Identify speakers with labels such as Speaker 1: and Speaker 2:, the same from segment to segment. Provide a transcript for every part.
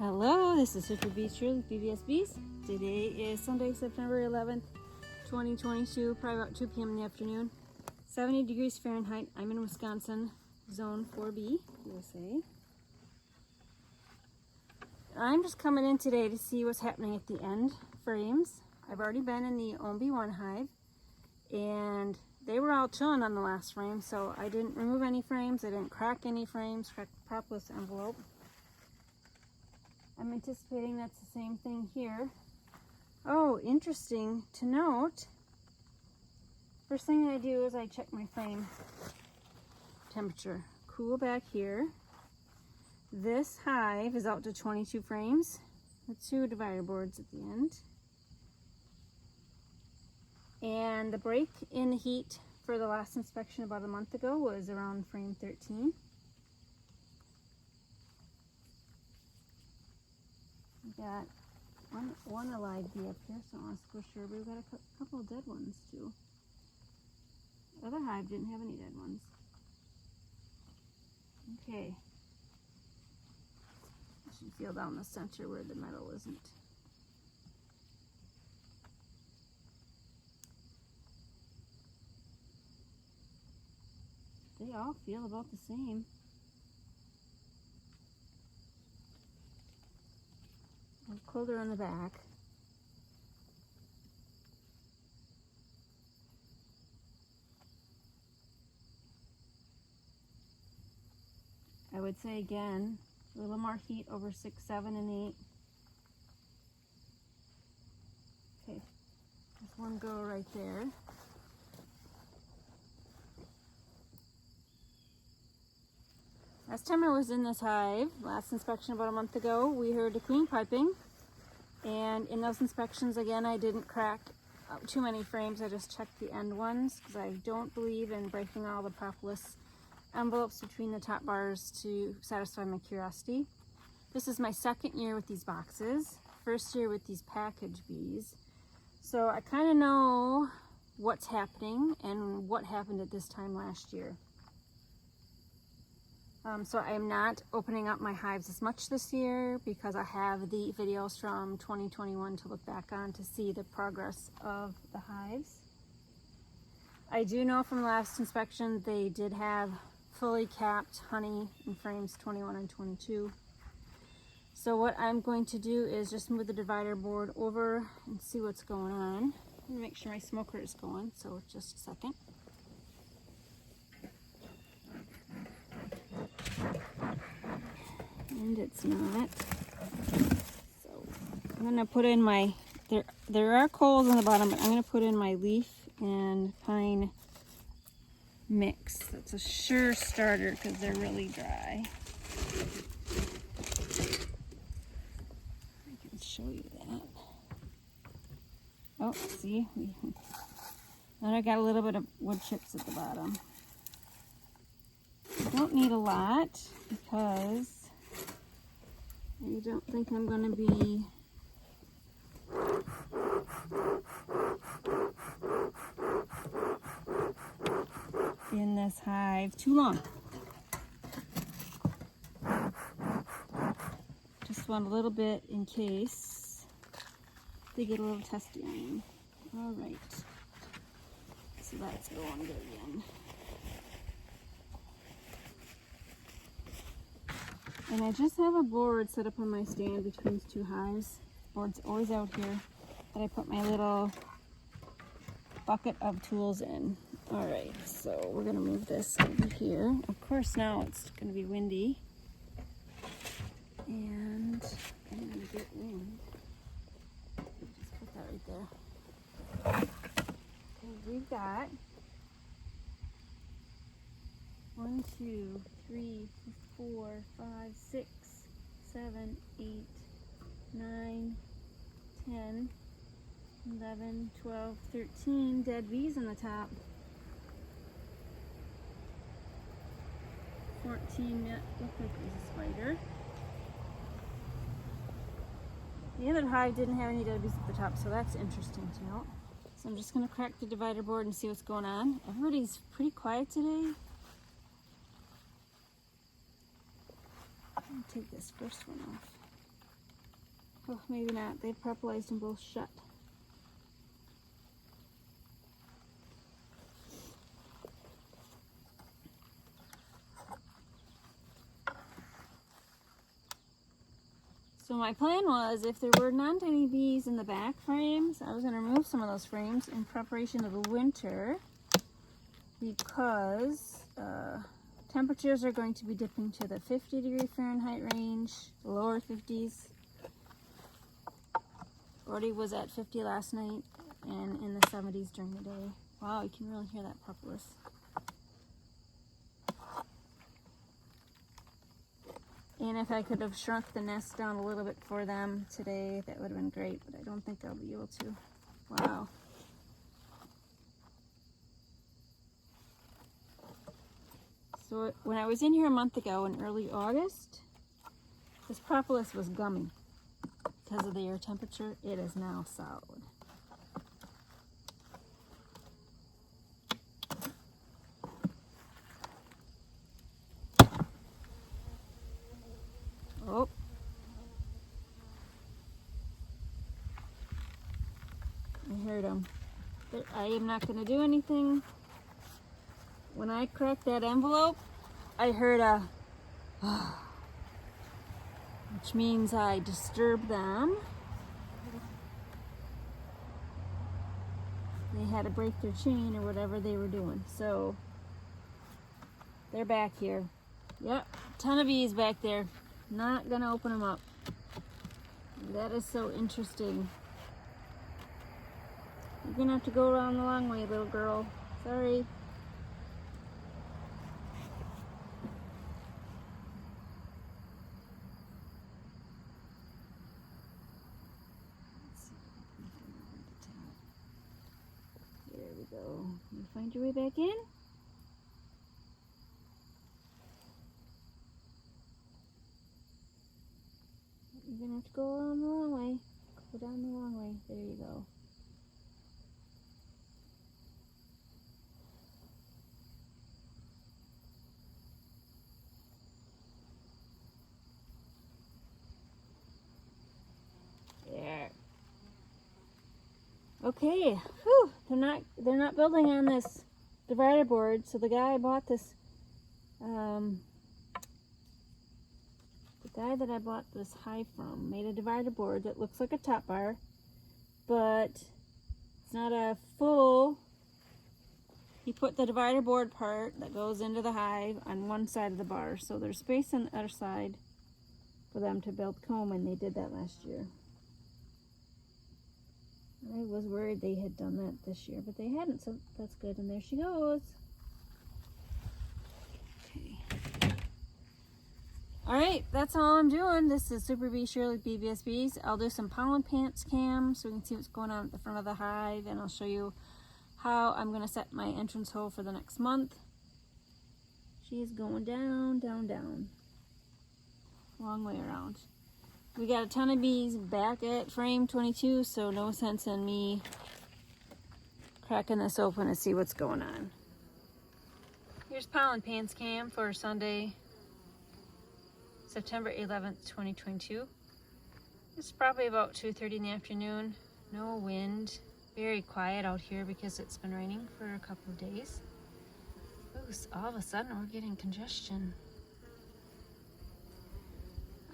Speaker 1: Hello, this is Super Beach with BBS Bees. Today is Sunday, September 11th, 2022, probably about 2 p.m. in the afternoon. 70 degrees Fahrenheit. I'm in Wisconsin, Zone 4B, USA. I'm just coming in today to see what's happening at the end frames. I've already been in the OMB1 hive, and they were all chilling on the last frame, so I didn't remove any frames, I didn't crack any frames, crack the propolis envelope. I'm anticipating that's the same thing here. Oh, interesting to note, first thing I do is I check my frame temperature. Cool back here. This hive is out to 22 frames with 2 divider boards at the end. And the break in the heat for the last inspection about a month ago was around frame 13. We got one alive bee up here, so I'll squish her. We've got a couple of dead ones too. The other hive didn't have any dead ones. Okay. I should feel down the center where the metal isn't. They all feel about the same. I'll cold her on the back. I would say again, a little more heat over 6, 7, and 8. Okay, there's one go right there. Last time I was in this hive, last inspection about a month ago, we heard a queen piping. And in those inspections, again, I didn't crack too many frames. I just checked the end ones because I don't believe in breaking all the propolis envelopes between the top bars to satisfy my curiosity. This is my second year with these boxes, first year with these package bees. So I kind of know what's happening and what happened at this time last year. So I am not opening up my hives as much this year because I have the videos from 2021 to look back on to see the progress of the hives. I do know from the last inspection they did have fully capped honey in frames 21 and 22. So what I'm going to do is just move the divider board over and see what's going on. I'm going to make sure my smoker is going, so just a second. And it's not. So I'm gonna put in my, there are coals on the bottom, but I'm gonna put in my leaf and pine mix. That's a sure starter because they're really dry. I can show you that. Oh, see, and I got a little bit of wood chips at the bottom. I don't need a lot because I don't think I'm going to be in this hive too long. Just want a little bit in case they get a little testy on me. All right, so that's going good again. And I just have a board set up on my stand between these two hives. Board's always out here that I put my little bucket of tools in. All right, so we're gonna move this over here. Of course, now it's gonna be windy. And I'm gonna get wind. Just put that right there. Okay, we've got 1, 2, 3, 4, 5, 6, 7, 8, 9, 10, 11, 12, 13 dead bees on the top. 14 that look like there's a spider. The other hive didn't have any dead bees at the top, so that's interesting to note. So I'm just going to crack the divider board and see what's going on. Everybody's pretty quiet today. I'll take this first one off. Oh, maybe not. They've propolized them both shut. So my plan was, if there were non-tiny bees in the back frames, I was going to remove some of those frames in preparation of the winter, because temperatures are going to be dipping to the 50 Fahrenheit range, lower 50s. Already was at 50 last night and in the 70s during the day. Wow, you can really hear that propolis. And if I could have shrunk the nest down a little bit for them today, that would have been great, but I don't think I'll be able to. Wow. So when I was in here a month ago in early August, this propolis was gummy because of the air temperature. It is now solid. Oh. I heard them. I am not going to do anything. When I cracked that envelope, I heard a which means I disturbed them. They had to break their chain or whatever they were doing. So they're back here. Yep, ton of bees back there. Not gonna open them up. That is so interesting. You're gonna have to go around the long way, little girl. Sorry. There we go. You find your way back in? You're gonna have to go around the long way. Go down the long way. There you go. There. Okay. Whew. They're not building on this divider board. So the guy bought this. The guy that I bought this hive from made a divider board that looks like a top bar, but it's not a full. He put the divider board part that goes into the hive on one side of the bar, so there's space on the other side for them to build comb, and they did that last year. I was worried they had done that this year, but they hadn't, so that's good. And there she goes. Okay. All right, that's all I'm doing. This is Super Bee Shirley BBSBs. I'll do some pollen pants cam so we can see what's going on at the front of the hive, and I'll show you how I'm going to set my entrance hole for the next month. She's going down, down, down. Long way around. We got a ton of bees back at frame 22, so no sense in me cracking this open to see what's going on. Here's pollen pants cam for Sunday, September 11th, 2022. It's probably about 2:30 in the afternoon. No wind. Very quiet out here because it's been raining for a couple of days. Ooh, all of a sudden we're getting congestion.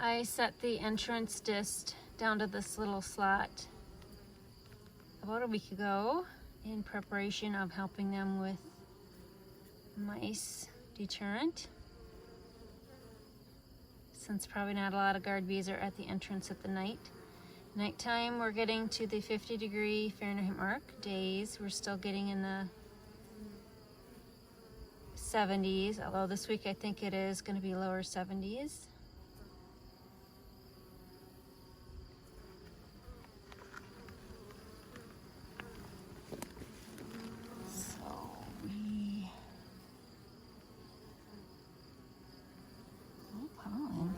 Speaker 1: I set the entrance disc down to this little slot about a week ago in preparation of helping them with mice deterrent. Since probably not a lot of guard bees are at the entrance at the nighttime, we're getting to the 50 Fahrenheit mark. Days, we're still getting in the 70s, although this week I think it is going to be lower 70s.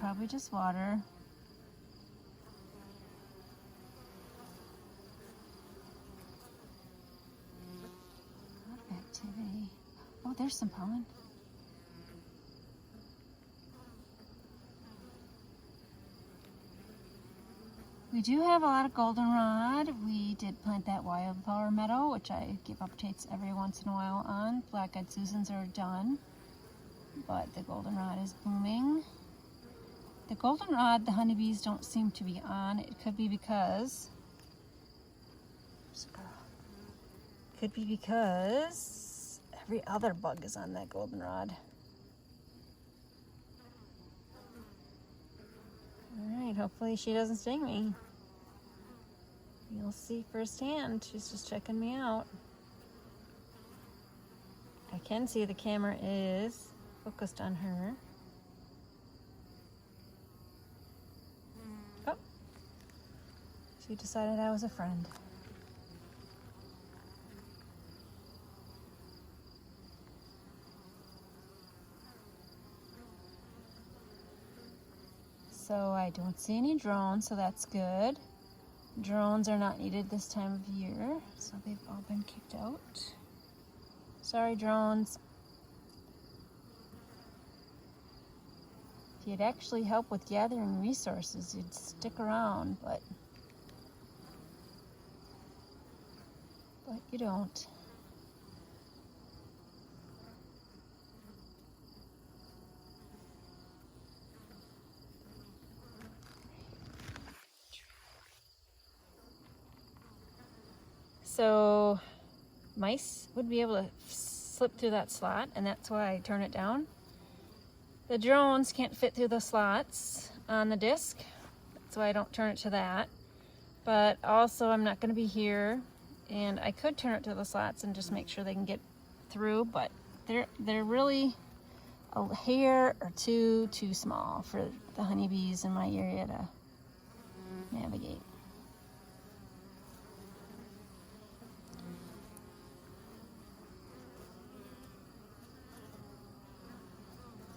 Speaker 1: Probably just water. A lot of activity. Oh, there's some pollen. We do have a lot of goldenrod. We did plant that wildflower meadow, which I give updates every once in a while on. Black-eyed Susans are done, but the goldenrod is booming. The goldenrod, the honeybees don't seem to be on. It could be because every other bug is on that goldenrod. Alright, hopefully she doesn't sting me. You'll see firsthand. She's just checking me out. I can see the camera is focused on her. Oh, she decided I was a friend. So I don't see any drones, so that's good. Drones are not needed this time of year, so they've all been kicked out. Sorry, drones. If you'd actually help with gathering resources, you'd stick around, but you don't. So mice would be able to slip through that slot, and that's why I turn it down. The drones can't fit through the slots on the disc, that's why I don't turn it to that. But also I'm not going to be here, and I could turn it to the slots and just make sure they can get through, but they're really a hair or two too small for the honeybees in my area to navigate.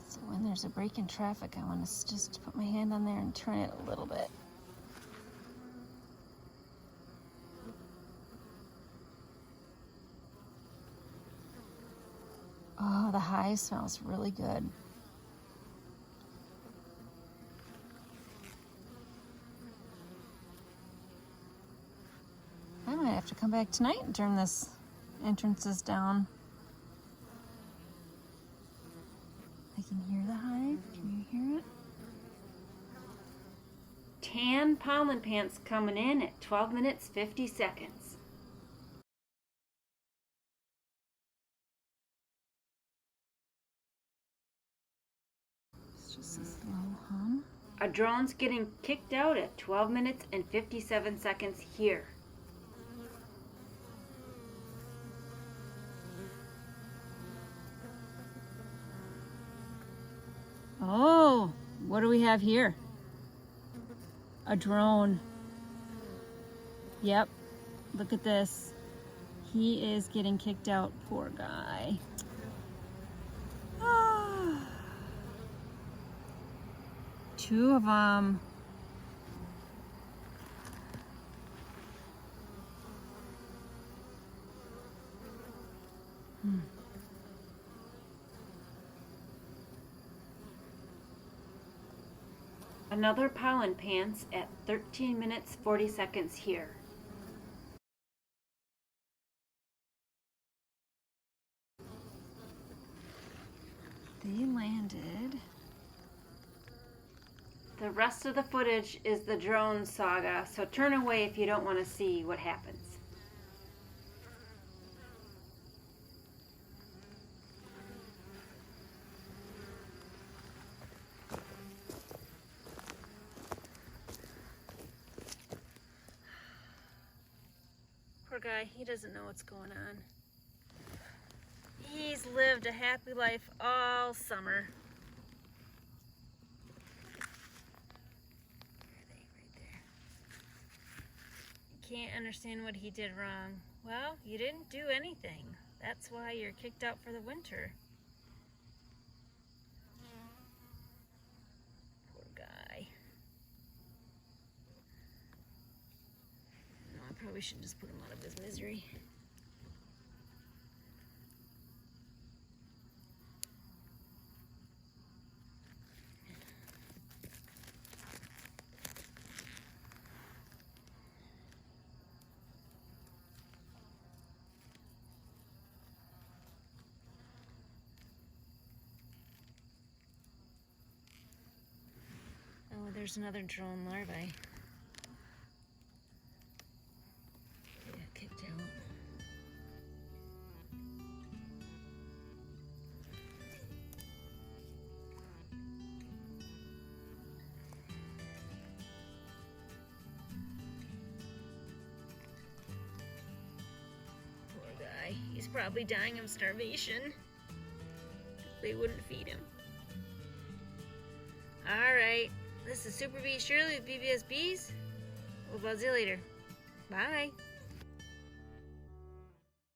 Speaker 1: So when there's a break in traffic, I want to just put my hand on there and turn it a little bit. Oh, the hive smells really good. I might have to come back tonight and turn this entrances down. I can hear the hive. Can you hear it? Tan pollen pants coming in at 12 minutes 50 seconds. It's just this low hum. A drone's getting kicked out at 12 minutes and 57 seconds here. Oh, what do we have here? A drone. Yep, look at this. He is getting kicked out, poor guy. Two of them. Another pollen pants at 13 minutes 40 seconds here. They landed. The rest of the footage is the drone saga, so turn away if you don't want to see what happens. Poor guy, he doesn't know what's going on. He's lived a happy life all summer. Can't understand what he did wrong. Well, you didn't do anything. That's why you're kicked out for the winter. Poor guy. No, I probably should just put him out of his misery. there's another drone larvae. They got kicked out. Poor guy. He's probably dying of starvation. They wouldn't feed him. Alright, this is Super Bee Shirley with BBS Bees. We'll buzz you later. Bye.